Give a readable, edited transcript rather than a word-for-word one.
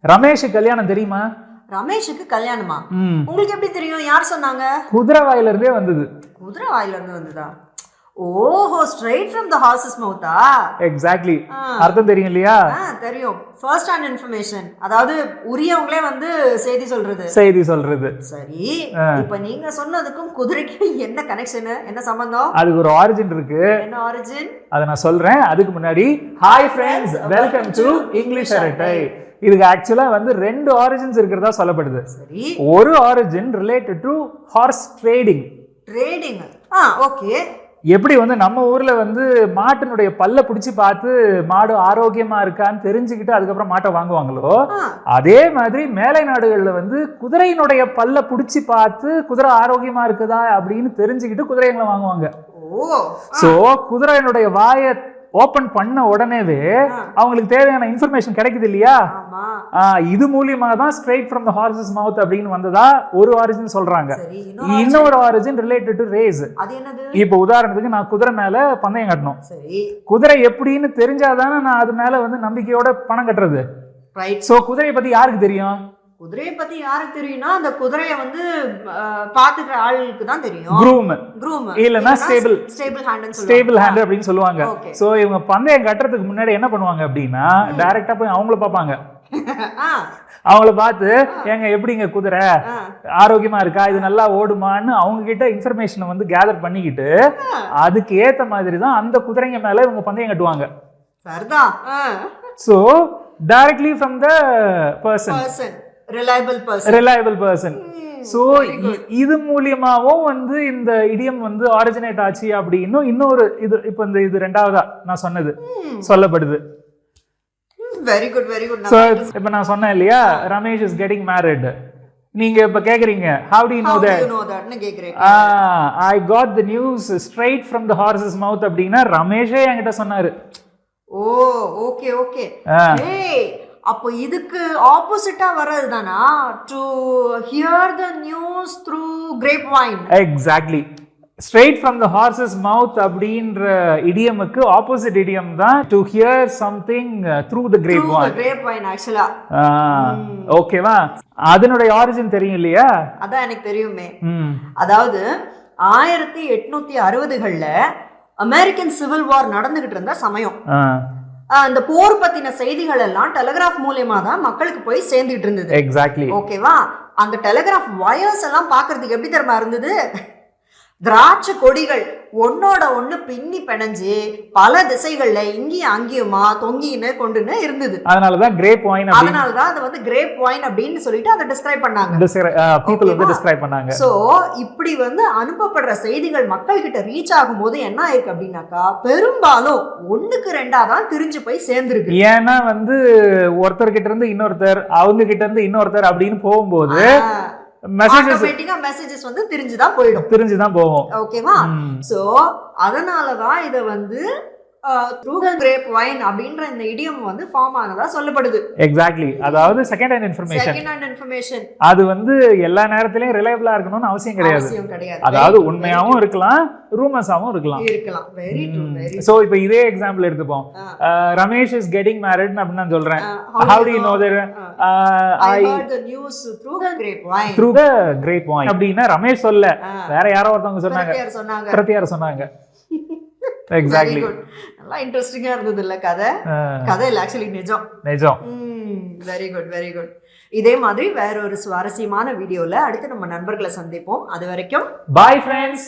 ரமேஷுக்கு கல்யாணம் தெரியுமா? ரமேஷுக்கு கல்யாணமா? உங்களுக்கு எப்படி தெரியும்? யார் சொன்னாங்க? குதிரை வாயில இருந்தே வந்தது. குதிரை வாயில இருந்து வந்ததா? ஓஹோ, straight from the horse's mouth. Exactly. அர்த்தம் தெரியும் இல்லையா? தெரியும். ஃபர்ஸ்ட் ஹேண்ட் இன்ஃபர்மேஷன், அதாவது உரியவங்களே வந்து செய்தி சொல்றது. சரி, இப்போ நீங்க சொன்னதுக்கும் குதிரைக்கு என்ன கனெக்ஷன், என்ன சம்பந்தம்? அதுக்கு ஒரு ஆரிஜின் இருக்கு. என்ன ஆரிஜின்? அத நான் சொல்றேன். அதுக்கு முன்னாடி hi friends, welcome to English அரட்டை. இதுக்கு ஆக்சுவலா வந்து ரெண்டு ஆரிஜின்ஸ் இருக்கிறதா சொல்லப்படுது. சரி, ஒரு origin related to horse trading. Okay. எப்படி வந்து நம்ம ஊர்ல வந்து மாட்டினுடைய பல்ல பிடிச்சி பார்த்து மாடு ஆரோக்கியமா இருக்கான்னு தெரிஞ்சுக்கிட்டு அதுக்கப்புறம் மாட்டை வாங்குவாங்களோ, அதே மாதிரி மேலை நாடுகள்ல வந்து குதிரையினுடைய பல்ல பிடிச்சி பார்த்து குதிரை ஆரோக்கியமா இருக்குதா அப்படின்னு தெரிஞ்சுக்கிட்டு குதிரைங்களை வாங்குவாங்க. சோ குதிரையினுடைய வாயை ஓபன் பண்ண உடனேவே அவங்களுக்கு தேவையான இன்ஃபர்மேஷன் கிடைக்குது இல்லையா? இது மூலியமா தான் ஸ்ட்ரைட் ஃப்ரம் தி ஹார்சஸ் மவுத் அப்படின்னு வந்ததா ஒரு ஆரிஜின் சொல்றாங்க. இன்னொரு ஆரிஜின் ரிலேட்டட் டு ரேஸ். இப்போ உதாரணத்துக்கு நான் குதிரை மேல பந்தயம் கட்டணும். குதிரை எப்படின்னு தெரிஞ்சாதானே நான் அது மேல வந்து நம்பிக்கையோட பணம் கட்டுறது. சோ குதிரையை பத்தி யாருக்கு தெரியும்? குதிரையை பத்தி யாருக்கு தெரியும்னா அந்த குதிரையை வந்து பாத்துக்கிற ஆளுக்கு தான் தெரியும். க்ரூம் இல்லனா ஸ்டேபிள் ஹேண்ட் அப்படின்னு சொல்லுவாங்க. சோ இவங்க பந்தயம் கட்டுறதுக்கு முன்னாடி என்ன பண்ணுவாங்க அப்படின்னா டைரக்டா போய் அவங்கள பாப்பாங்க. அவங்கள பார்த்து ஏங்க எப்படிங்க குதிரை ஆரோக்கியமா இருக்கா, இது நல்லா ஓடுமான்னு அவங்க கிட்ட இன்ஃபர்மேஷனை வந்து கேதர் பண்ணிக்கிட்டு அதுக்கு ஏத்த மாதிரி தான் அந்த குதிரைங்க மேல இவங்க பந்தயம் கட்டுவாங்க. So directly from the person, reliable person. So இது மூலியமாவும் வந்து இந்த இடியம் வந்து ஆரிஜினேட் ஆச்சு அப்படின்னு இன்னொரு இது இப்போ இந்த இது ரெண்டாவதா நான் சொன்னது சொல்லப்படுது. Very good. சோ இப்போ நான் சொன்னேன் இல்லையா, ரமேஷ் இஸ் கெட்டிங் மேரிட். நீங்க இப்ப கேக்குறீங்க how do you know that னு கேக்குறீங்க. I got the news straight from the horse's mouth அப்படினா ரமேஷே என்கிட்ட சொன்னாரு. ஓகே. ஏய், அப்போ இதுக்கு ஆப்போசிட்டா வரதுதானா? To hear the news through grapevine. Exactly. straight from the horse's mouth அப்படின்ற இடியமுக்கு ஆப்போசிட் இடியம் தான் to hear something through the grapevine ஆக்சுவலா. ஓகேவா? அதனுடைய ஆரிஜின் தெரியும் இல்லையா? அதான் எனக்கு தெரியுமே. அதாவது 1860கள்ல அமெரிக்கன் சிவில் வார் நடந்துகிட்டு இருந்த சமயம். அந்த போர் பத்தின செய்திகள் எல்லாம் டெலிகிராஃப் மூலமா தான் மக்களுக்கு போய் சேர்ந்துட்டு இருந்தது. எக்ஸாக்ட்லி. ஓகேவா? அந்த டெலிகிராஃப் வயர்ஸ் எல்லாம் பாக்குறதுக்கு எப்படி தெரியுமா இருந்தது? திராட்சை கொடிகள் ஒன்னோட ஒண்ணு பின்னி பிணைஞ்சு பல திசைகள்ல இங்கேயும் அங்கேயுமா தொங்கின்னு கொண்டுன்னு இருந்தது. அதனாலதான் கிரேப் வைன், அதனாலதான் அதை வந்து கிரேப் வைன் அப்படின்னு சொல்லிட்டு அதை டிஸ்கிரைப் பண்ணாங்க. சோ இப்படி வந்து அனுப்பப்படுற செய்திகள் மக்கள் கிட்ட ரீச் ஆகும் போது என்ன ஆயிருக்கு அப்படின்னாக்கா பெரும்பாலும் ஒண்ணுக்கு ரெண்டா தான் திரிஞ்சு போய் சேர்ந்துருக்கு. ஏன்னா வந்து ஒருத்தர் கிட்ட இருந்து இன்னொருத்தர், அவங்க கிட்ட இருந்து இன்னொருத்தர் அப்படின்னு போகும்போது மெசேஜஸ் வந்து தெரிஞ்சுதான் போகும். ஓகேவா? சோ அதனாலதான் இத வந்து through the grapevine அப்படின்ற இந்த இடியம் வந்து ஃபார்ம் ஆனதா சொல்லப்படுது. எக்ஸாக்ட்லி. அதாவது செகண்ட் ஹேண்ட் இன்ஃபர்மேஷன் அது வந்து எல்லா நேரத்திலயும் ரிலையபிளா இருக்கணும்னு அவசியம் கிடையாது. அதாவது உண்மையாவும் இருக்கலாம், ரூமர்ஸாவும் இருக்கலாம். Very true. சோ இப்போ இதே எக்ஸாம்பிள் எடுத்துப்போம். ரமேஷ் இஸ் கெட்டிங் மேரிட் அப்படின்னு நான் சொல்றேன். how do you know that? I heard the news through the grapevine அப்படினா ரமேஷ் சொல்ல, வேற யாரோ ஒருத்தவங்க சொன்னாங்க. பிரத்தியார் சொன்னாங்க. எக்ஸாக்ட்லி. நல்லா இன்ட்ரஸ்டிங்கா இருந்தது இல்ல கதை இல்ல ஆக்சுவலி நிஜம். Very good. இதே மாதிரி வேற ஒரு சுவாரஸ்யமான வீடியோல அடுத்து நம்ம நண்பர்களை சந்திப்போம். அது வரைக்கும் பை ஃப்ரெண்ட்ஸ்.